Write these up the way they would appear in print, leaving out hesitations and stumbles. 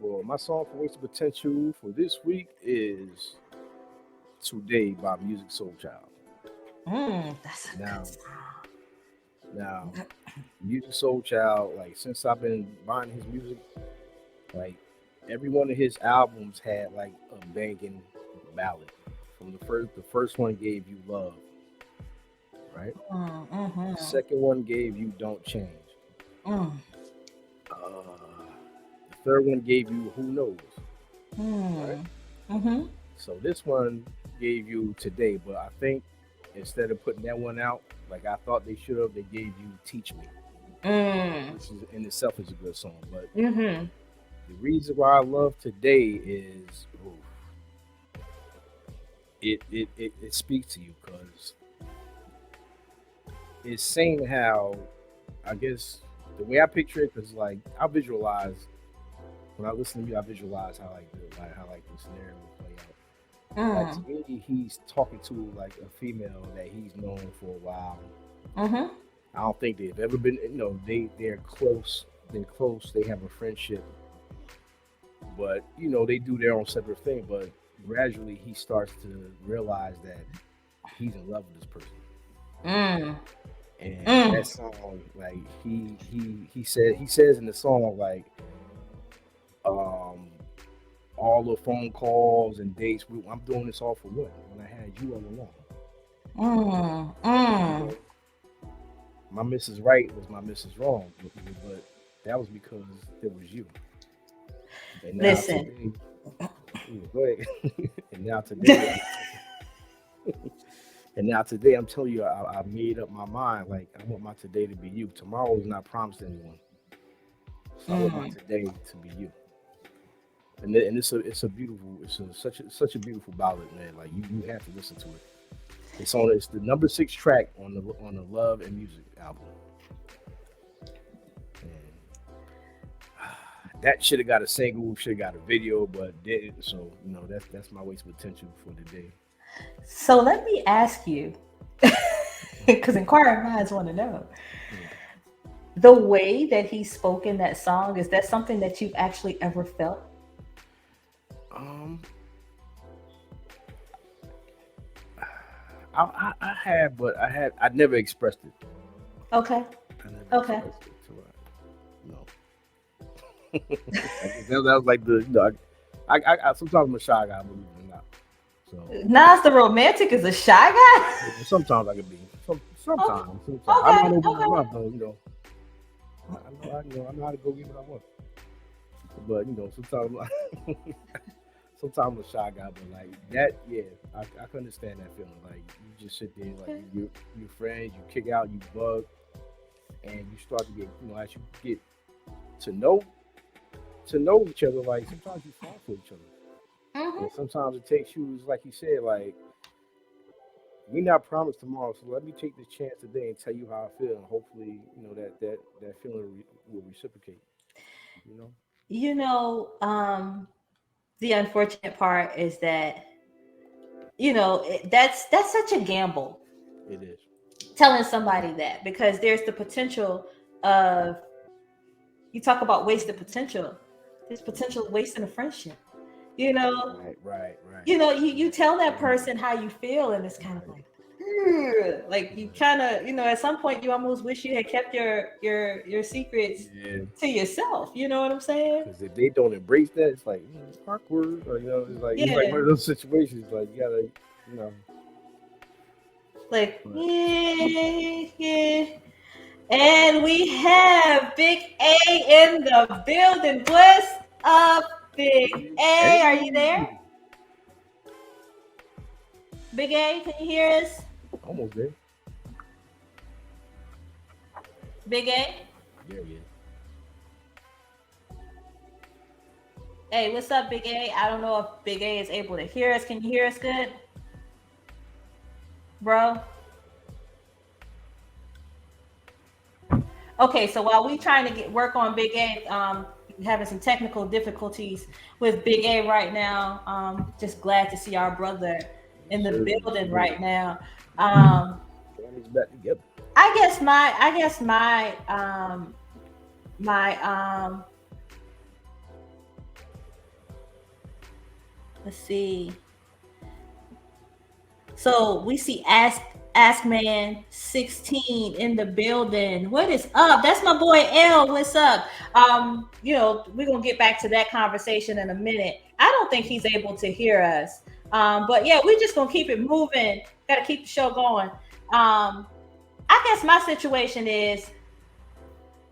for my song for Wasted Potential for this week is Today by Musiq Soulchild. That's a good Now, song. now, Musiq Soulchild, like since I've been buying his music, like every one of his albums had like a banging ballad. From the first one gave you Love, right? The Mm-hmm. second one gave you Don't Change. Mm, Uh, the third one gave you Who Knows, right? mm, mm-hmm. So this one gave you Today, but I think instead of putting that one out, like I thought they should have, they gave you Teach Me, Mm, which is in itself is a good song. But mm-hmm. the reason why I love Today is it speaks to you because it's saying how I guess the way I picture it, because like I visualize when I listen to you, I visualize how like how like the scenario will play out. Like to Mm, me, he's talking to like a female that he's known for a while. mm-hmm. I don't think they've ever been. They're close. They're close. They have a friendship, but they do their own separate thing. But gradually, he starts to realize that he's in love with this person. Mm, And that mm. song, like he says in the song, like um all the phone calls and dates. I'm doing this all for what? When I had you all along. Mm, You mm. know, my Mrs. Right was my Mrs. Wrong, but that was because there was you. And now Listen, today, go ahead. and now today, I'm telling you, I made up my mind. Like I want my today to be you. Tomorrow is not promised to anyone, so I want my mm. today to be you. And it's a beautiful, such a beautiful ballad, man. Like you have to listen to it. It's the number six track on the Love and Music album. And that should have got a single, should have got a video, but didn't. So that's my waste potential for today. So let me ask you, because inquiring minds want to know Yeah. the way that he spoke in that song. Is that something that you've actually ever felt? Um, I had, but I never expressed it. Okay. I never Okay. expressed it to no. I guess that was like I sometimes I'm a shy guy, believe it or not. So Nas the romantic is a shy guy. sometimes I can be. Okay. Sometimes I know how Okay. to open my Okay. mouth though. I know how to go get what I want. But sometimes sometimes I'm a shy guy, but like that, yeah, I can understand that feeling. Like you just sit there, like Okay. you friends, you kick out, you bug, and you start to get, as you get to know each other. Like sometimes you fall for each other, and Mm-hmm. sometimes it takes you, like you said, like we not promised tomorrow, so let me take this chance today and tell you how I feel, and hopefully, that feeling will reciprocate. You know, You know, the unfortunate part is that that's such a gamble it is. telling somebody that, because there's the potential of, you talk about wasted potential. There's potential of wasting a friendship. You know, Right, right, right, you tell that right, person how you feel, and it's kind of right, like, "Ugh," like you right. kind of, at some point you almost wish you had kept your secrets Yeah, to yourself. You know what I'm saying? because if they don't embrace that, it's like awkward, or it's like one Yeah. of those situations. Like you gotta, you know. Like, But yeah, yeah. And we have Big A in the building. What's up, Big A? Are you there? hey, Big A, can you hear us? almost there. Big A? There he is. Hey, what's up, Big A? I don't know if Big A is able to hear us. Can you hear us good, bro? Okay, so while we trying to get work on Big A, having some technical difficulties with Big A right now. Just glad to see our brother Yes, in the sir. Yes, building sir. right now. Um, Family's back together. I guess my Let's see. So we see Ask Man 16 in the building. What is up? That's my boy L. What's up? We're gonna get back to that conversation in a minute. I don't think he's able to hear us. But yeah, we're just gonna keep it moving. Gotta keep the show going. I guess my situation is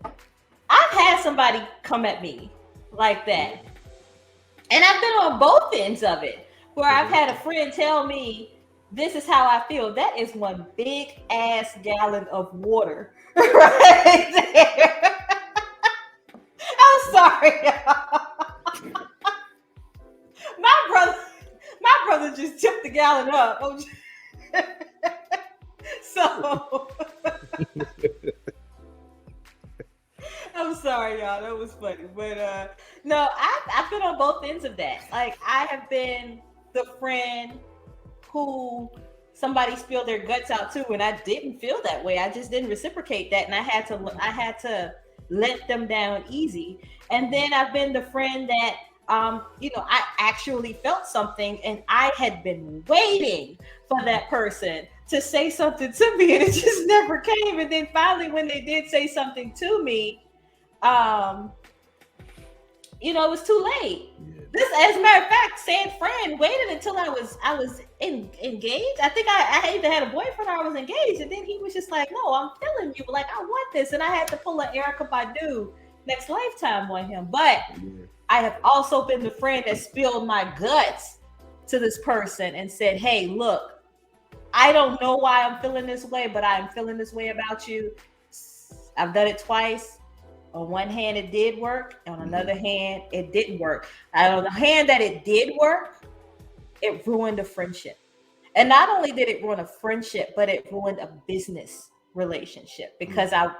I've had somebody come at me like that. And I've been on both ends of it, where I've had a friend tell me, this is how I feel. That is one big ass gallon of water right there. I'm sorry. My brother just tipped the gallon up. So I'm sorry, y'all. That was funny. But no, I've been on both ends of that. Like, I have been the friend who somebody spilled their guts out to, and I didn't feel that way. I just didn't reciprocate that, and I had to let them down easy. And then I've been the friend that I actually felt something, and I had been waiting for that person to say something to me, and it just never came. And then finally, when they did say something to me, it was too late. Yeah. This, as a matter of fact, said friend waited until I was engaged. I think I either had a boyfriend or I was engaged, and then he was just like, "No, I'm feeling you. Like, I want this," and I had to pull an Erykah Badu Next Lifetime on him. But I have also been the friend that spilled my guts to this person and said, "Hey, look, I don't know why I'm feeling this way, but I'm feeling this way about you." I've done it twice. On one hand, it did work. On another hand, it didn't work. On the hand that it did work, it ruined a friendship. And not only did it ruin a friendship, but it ruined a business relationship because I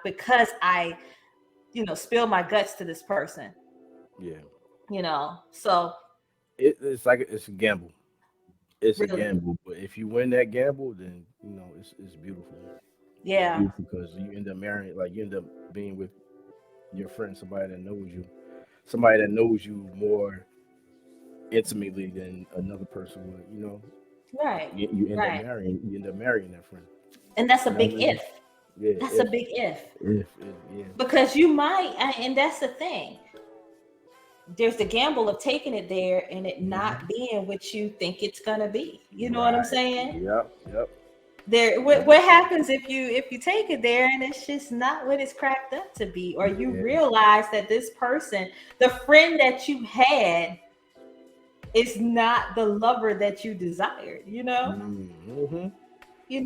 spilled my guts to this person. Yeah. So it's a gamble. It's really a gamble, but if you win that gamble, then it's beautiful. Yeah. It's beautiful because you end up marrying, like you end up being with your friend, somebody that knows you more intimately than another person would. Right. You end up marrying that friend. And that's a big if. Yeah, that's a big if. Yeah. Because you might, and that's the thing. There's the gamble of taking it there and it not being what you think it's gonna be. You know what I'm saying? Yep. What happens if you take it there and it's just not what it's cracked up to be, or you realize that this person, the friend that you had, is not the lover that you desired,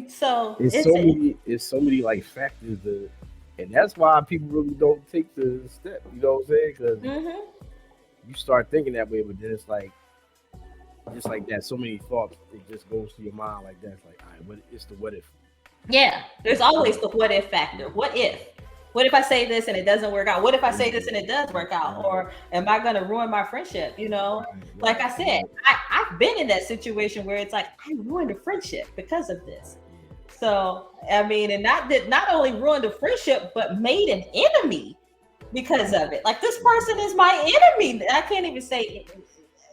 So it's so many like factors and that's why people really don't take the step, you know what I'm saying? Because you start thinking that way, but then it's like just like that, so many thoughts, it just goes to your mind like that. It's like, all right, it's the what if. Yeah, there's always the what if factor. What if I say this and it doesn't work out? What if I say this and it does work out? Or am I going to ruin my friendship? Like I said, I've been in that situation where it's like, I ruined a friendship because of this. So, I mean, and not only ruined a friendship, but made an enemy because of it. Like, this person is my enemy. I can't even say,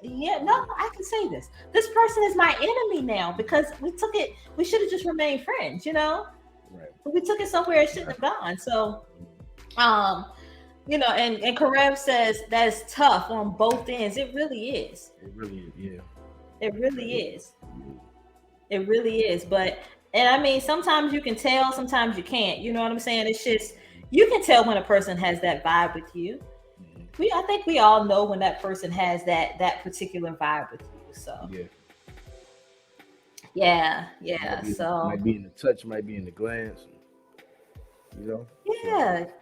I can say this. This person is my enemy now because we should have just remained friends, Right. But we took it somewhere it shouldn't have gone. So, and Karev says that's tough on both ends. It really is. It really is, yeah. It really is. It really is. But, and I mean, sometimes you can tell, sometimes you can't. You know what I'm saying? It's just, you can tell when a person has that vibe with you. I think we all know when that person has that particular vibe with you. So yeah. Might be in the touch, might be in the glance.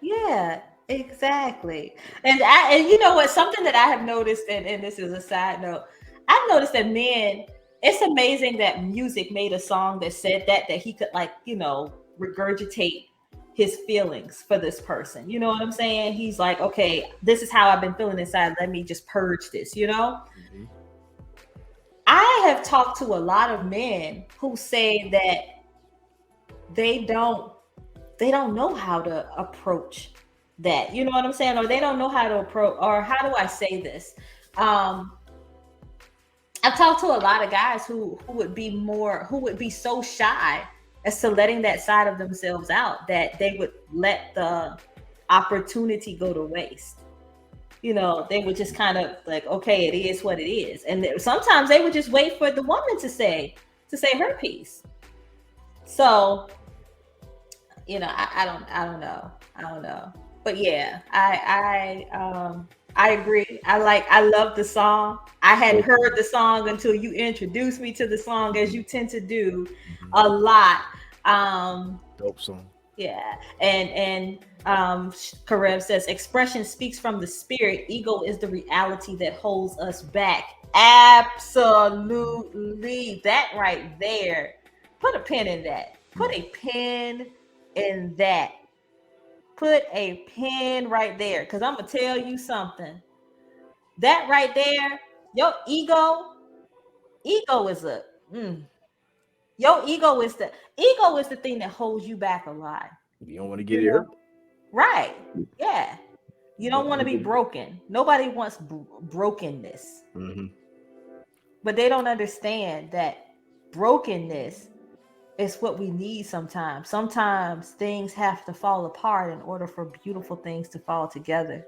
Yeah, exactly. And you know what? Something that I have noticed, and this is a side note, I've noticed that men. It's amazing that Musiq made a song that said that he could regurgitate his feelings for this person. You know what I'm saying? He's like, okay, this is how I've been feeling inside. Let me just purge this, I have talked to a lot of men who say that they don't know how to approach that. You know what I'm saying? Or they don't know how to approach, or how do I say this? I've talked to a lot of guys who would be so shy as to letting that side of themselves out that they would let the opportunity go to waste. You know, they would just kind of like, okay, it is what it is, and sometimes they would just wait for the woman to say her piece. So, you know, I don't know, but yeah, I agree. I love the song. I hadn't heard the song until you introduced me to the song, as you tend to do a lot. Dope song. Yeah, and Karev says expression speaks from the spirit. Ego is the reality that holds us back. Absolutely, that right there. Put a pin in that. Put a pin in that. Put a pin right there, because I'm gonna tell you something. That right there, your ego is a your ego is the thing that holds you back a lot. You don't want to get it hurt. Right. Yeah. You don't want to be broken. Nobody wants brokenness. Mm-hmm. But they don't understand that brokenness is what we need sometimes. Sometimes things have to fall apart in order for beautiful things to fall together.